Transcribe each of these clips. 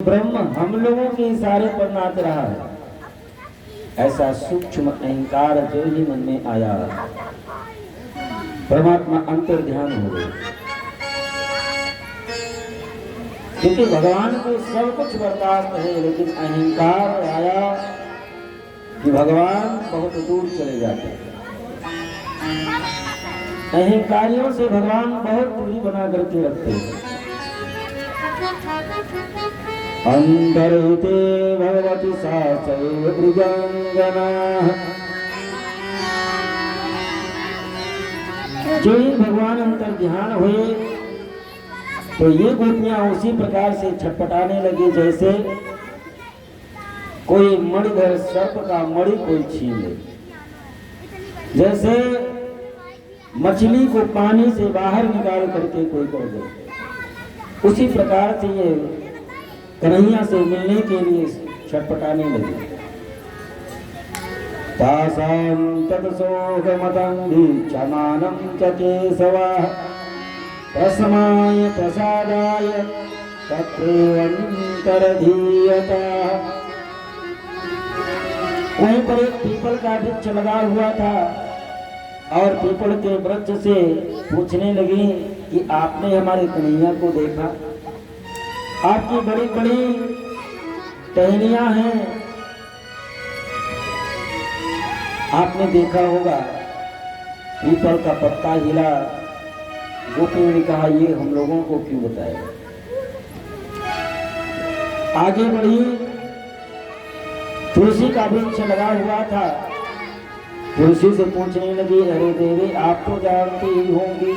ब्रह्म हम लोगों के इशारे पर नाच रहा है। ऐसा सूक्ष्म अहंकार जो ही मन में आया, परमात्मा अंतर ध्यान हो गए। क्योंकि भगवान को सब कुछ बर्दाश्त है, लेकिन अहंकार आया कि भगवान बहुत दूर चले जाते हैं। अहंकारियों से भगवान बहुत दूरी बना करके रखते हैं। अंतर्हिते भगवती सा चैव मृगांगना। जो ही भगवान अंतर ध्यान हुए तो ये गोपियां उसी प्रकार से छटपटाने लगी जैसे कोई मणिधर सर्प का मणि कोई छीन ले, जैसे मछली को पानी से बाहर निकाल करके कोई कर दे। उसी प्रकार से ये कन्हैया से मिलने के लिए छटपटाने लगे। तासां तत्सोगमतं क्षमानं च केशवः प्रसमाय प्रसादाय तत्रैवन्तरधीयतः। वहीं पर एक पीपल का वृक्ष लगा हुआ था और पीपल के वृक्ष से पूछने लगी कि आपने हमारे कन्हैया को देखा? आपकी बड़ी बड़ी टहनियां हैं, आपने देखा होगा। पीपल का पत्ता हिला। गोपियों ने कहा ये हम लोगों को क्यों बताए? आगे बढ़ी। तुलसी का वृक्ष लगा हुआ था। तुलसी से पूछने लगी, अरे देवी आप तो जानती ही होंगी,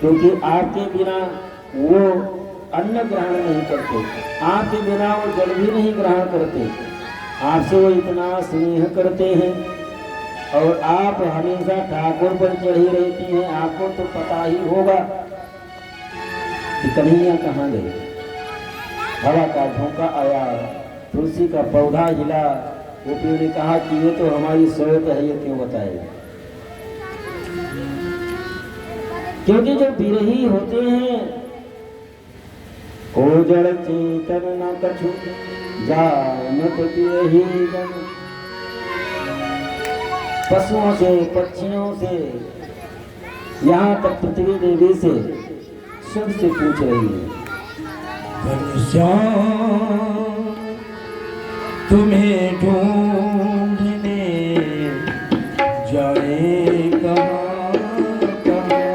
क्योंकि आपके बिना वो अन्न ग्रहण नहीं करते, आपके बिना वो जल भी नहीं ग्रहण करते, आपसे वो इतना स्नेह करते हैं और आप हमेशा ठाकुर पर चढ़ी रहती हैं। आपको तो पता ही होगा कि कन्हैया कहाँ गए। हवा का झोंका आया, तुलसी का पौधा हिला। गोपियों ने कहा कि ये तो हमारी सोच है, ये क्यों बताएगा? क्योंकि जो विरही होते हैं को जड़ चेतन न कछु जानत विरही जन। पशुओं से, पक्षियों से, यहाँ तक पृथ्वी देवी से, सबसे पूछ रही है, तुम्हें ढूंढने जाए कहाँ कहाँ,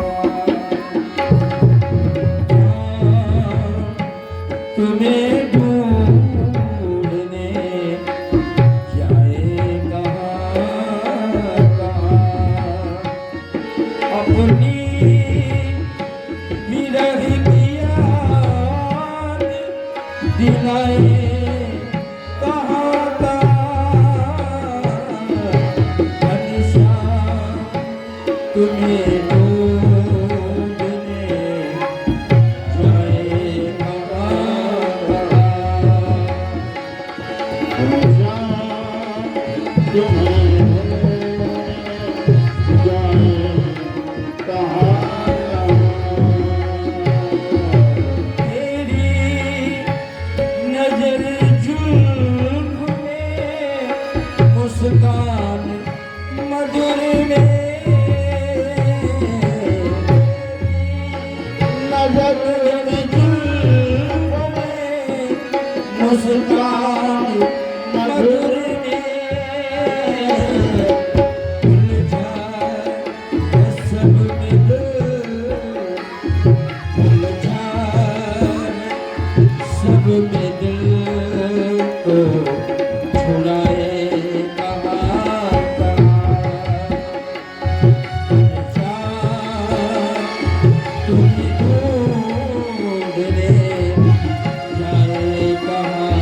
तुम्हें ढूंढने जाए कहाँ कहाँ, अपनी विरह की याद दिलाए तुम्हें ढूंढने जाए तेरी नजर जुल्फ में, मुस्कान मधुर में, मुस्कान मधुर सब में सब में दिल को छुड़ाए कहाँ तुम्हें ढूंढने जाए कहाँ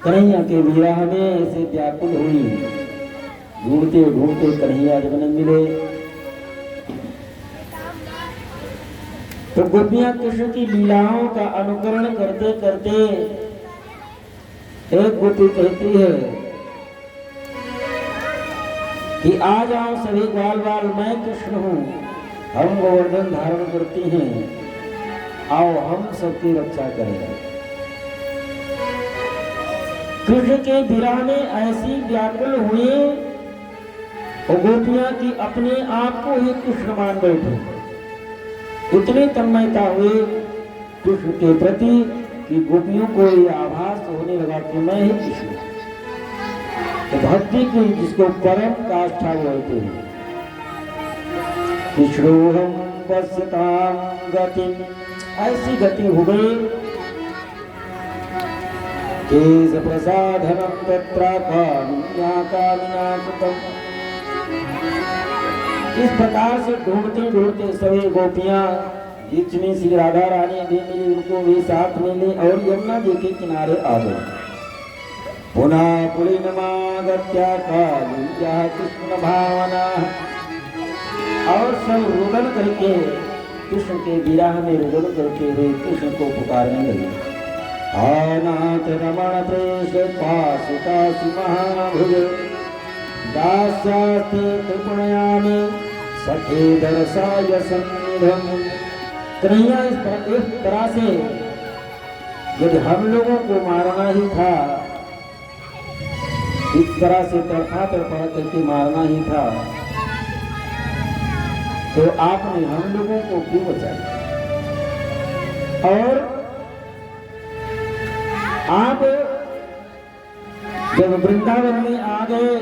कन्हैया के विरह में ऐसे व्याकुल हुई, ढूंढते ढूंढते कन्हैया जब न मिले तो गोपियां कृष्ण की लीलाओं का अनुकरण करते करते एक गोपी कहती है कि आ जाओ सभी ग्वाल बाल, मैं कृष्ण हूँ, हम गोवर्धन धारण करती हैं, आओ हम सबकी रक्षा करें। कृष्ण के विरह में ऐसी व्याकुल हुई और गोपियां की अपने आप को ही कृष्ण मान बैठे, इतनी तन्मयता हुई कृष्ण के प्रति कि गोपियों को ये आभास होने लगा कि मैं ही कृष्ण। तो भक्ति की जिसको परम काष्ठा बोलते हैं, कृष्णोहम पश्यताम गति, ऐसी गति हो गई केश प्रसाधनम तत्र कामिन्या कामिना कृतम। इस प्रकार से ढूंढते ढूंढते सभी गोपियां बीच में श्री राधा रानी भी मिली, उनको भी साथ मिली और यमुना जी के किनारे आ गए। पुनः पुलिनमागत्या कालिया कृष्ण भावना, और सब रुदन करके कृष्ण के विरह में रुदन करके हुए कृष्ण को पुकारने लगे। आनाथ रमण प्रेष पासुकासि महाभुज, दास्यास्ते कृपणयामि सखे दर्शाय सन्निधम्। कन्हैया इस तरह से यदि हम लोगों को मारना ही था, इस तरह से तड़पा तड़पा करके मारना ही था, तो आपने हम लोगों को क्यों बचाया? और आप जब वृंदावन में आ गए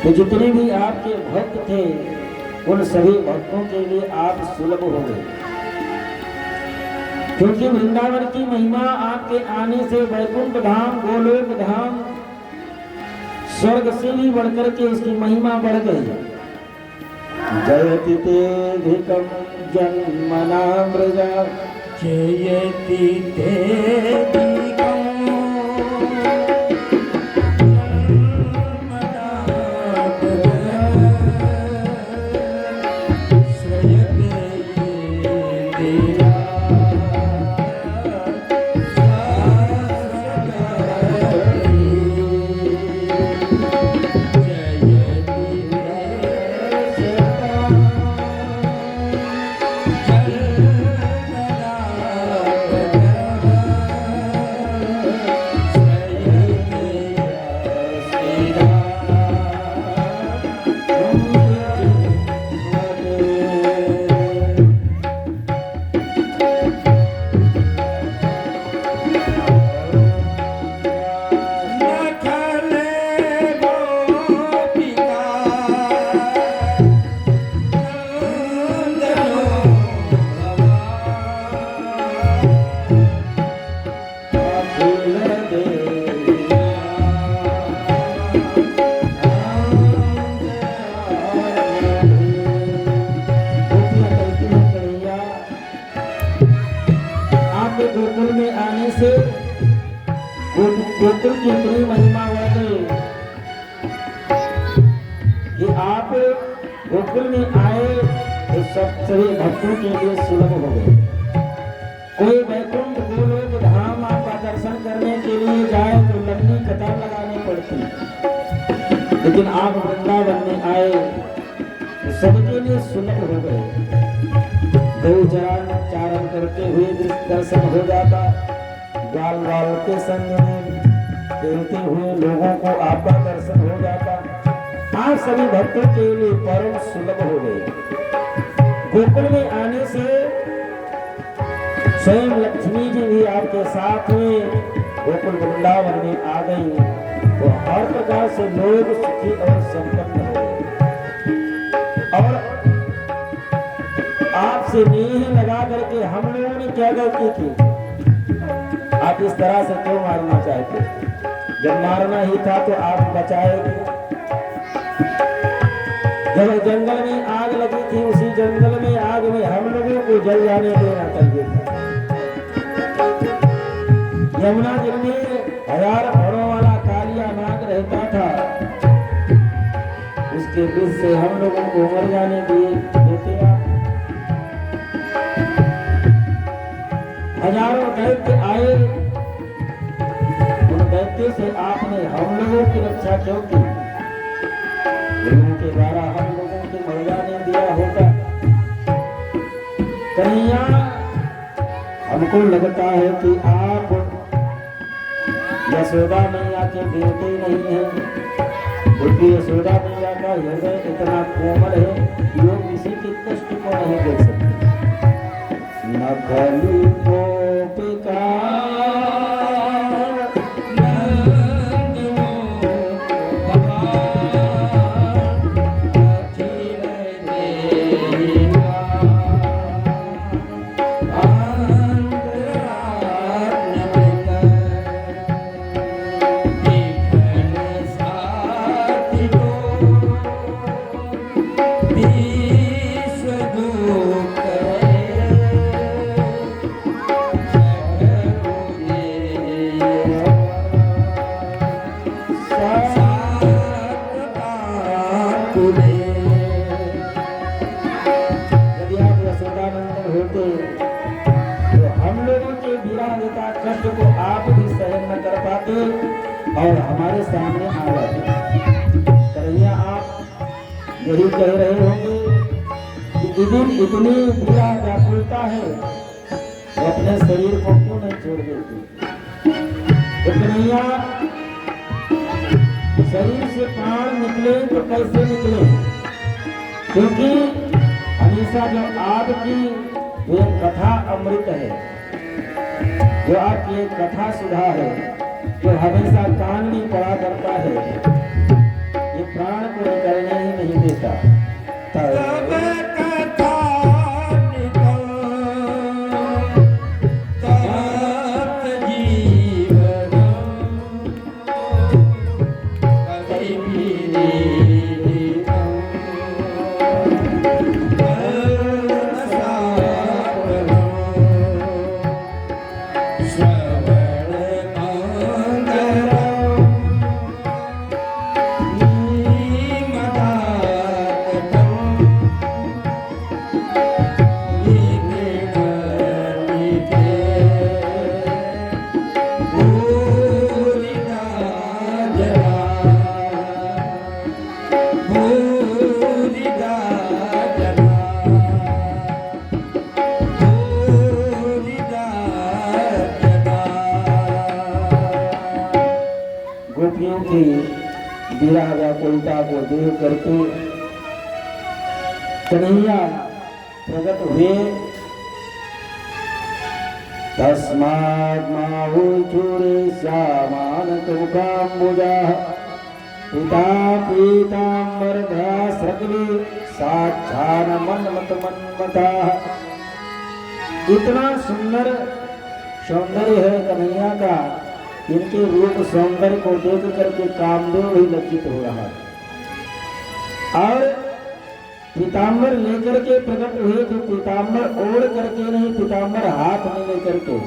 तो जितने भी आपके भक्त थे उन सभी भक्तों के लिए आप सुलभ हो गए, क्योंकि वृंदावन की महिमा आपके आने से वैकुंठ धाम, गोलोक धाम, स्वर्ग से भी बढ़कर के उसकी महिमा बढ़ गई। जयति तेधिकं जन्मनामृजा, जयति तेधिकं जन्मनामृजा, श्रयते देवा से गोकुल की इतनी महिमा हो गई कि आप गोकुल में आए तो सब सभी भक्तों के लिए सुलभ हो गए। कोई वैकुंठ गोलोक धाम आपका दर्शन करने के लिए जाए तो लंबी कतार लगानी पड़ती, लेकिन आप वृंदावन में आए तो सबके लिए सुलभ हो गए। गौ चारण करते हुए दर्शन हो जाता, बाल बाल के संग में खेलते हुए लोगों को आपका दर्शन हो जाता। आप सभी भक्तों के लिए परम सुलभ हो गए। गोकुल में आने से स्वयं लक्ष्मी जी भी आपके साथ में गोकुल वृंदावन में आ गई, तो हर प्रकार से लोग सुखी और संपन्न हो गए। और आपसे नेह लगा करके हम लोगों ने क्या गलती की, आप इस तरह से क्यों मारना चाहते? जब मारना ही था तो आप बचाएंगे। जब जंगल में आग लगी थी, उसी जंगल में आग में हम लोगों को जल जाने देना चाहिए था। यमुना जी में 1000 फरों वाला कालिया नाग रहता था, उसके बीच से हम लोगों को मर जाने दिए देते आप। हजारों दैत्य आए, उन दैत्य से आपने हम लोगों की रक्षा क्यों की? गुरुओं के द्वारा हम लोगों को मर जाने दिया होता। कन्हैया, हमको लगता है कि आप यशोदा मैया के बेटे नहीं हैं, क्योंकि यशोदा मैया का हृदय इतना कोमल है कि लोग किसी के कष्ट को नहीं देख सकते। न खली गोपिका और हमारे सामने आ जाते। कन्हैया, आप यही कह रहे होंगे कि इतनी पीड़ा व्याकुलता है तो अपने शरीर को क्यों नहीं छोड़ देती? तो कन्हैया, शरीर से प्राण निकले तो कैसे निकले? क्योंकि हमेशा जो आपकी ये कथा अमृत है, जो आपकी एक कथा सुधा है, जो हमेशा कान में पड़ा करता है, ये प्राण को निकलने ही नहीं देता। तब कथा गोपियों की विरह व्याकुलता को दूर करके कन्हैया प्रकट हुए। तस्मात् माहुचूरे श्यामानकमुखाम्बुजा पिता पीताम्बरधरा सृग्वी साक्षान्मन्मथमन्मथा। इतना सुंदर सौंदर्य है कन्हैया का, इनके रूप सौंदर्य को देख करके कामदेव ही लज्जित हो रहा है। और पीताम्बर लेकर के प्रकट हुए, जो पीताम्बर ओढ़ करके नहीं, पीताम्बर हाथ में लेकर के।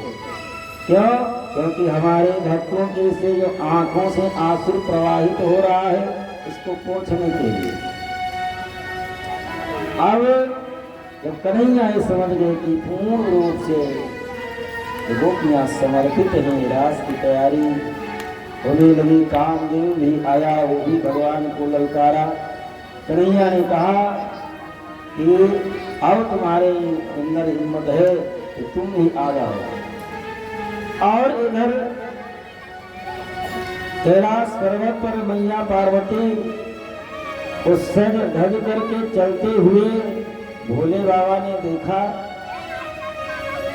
क्यों? क्योंकि हमारे भक्तों के से जो आंखों से आंसू प्रवाहित हो रहा है इसको पोंछने के लिए। अब जब कन्हैया ये समझ गए कि पूर्ण रूप से गोपियां समर्पित हैं, रास की तैयारी होने लगी, कामदेव भी आया, वो भी भगवान को ललकारा। कन्हैया ने कहा कि अब तुम्हारे अंदर हिम्मत है कि तुम ही आ जाओ। और इधर कैलाश पर्वत पर मैया पार्वती उस सज धज करके चलते हुए भोले बाबा ने देखा।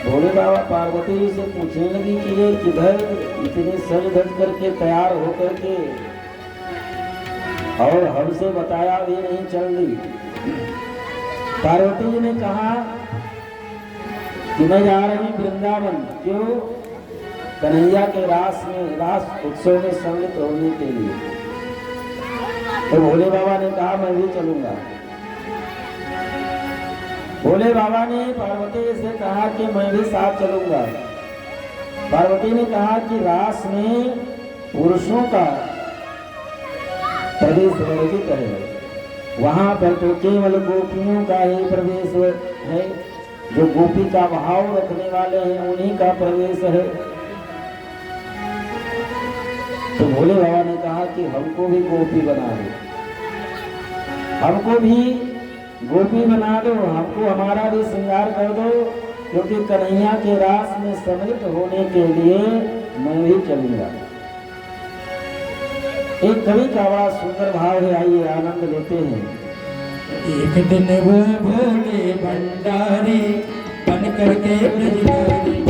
भोले बाबा पार्वती जी से पूछने लगी कि ये किधर इतने सज धज करके तैयार होकर के, और हमसे बताया भी नहीं चल रही। पार्वती जी ने कहा कि मैं जा रही वृंदावन। क्यों? कन्हैया के रास उत्सव में सम्मिलित होने के लिए। तो भोले बाबा ने कहा मैं भी चलूंगा। भोले बाबा ने पार्वती से कहा कि मैं भी साथ चलूंगा। पार्वती ने कहा कि रास में पुरुषों का प्रवेश वर्जित है, वहां पर तो केवल गोपियों का ही प्रवेश है, जो गोपी का भाव रखने वाले हैं उन्हीं का प्रवेश है। तो भोले बाबा ने कहा कि हमको भी गोपी बना दो, हमको भी गोपी बना दो, हमको हमारा भी श्रृंगार कर दो, क्योंकि कन्हैया के रास में सम्मिलित होने के लिए मैं भी चलूंगा। एक कवि का बड़ा सुंदर भाव है, आइए आनंद लेते हैं। एक दिन वो भोले भंडारी बन करके ब्रजधारी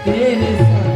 तेरे संग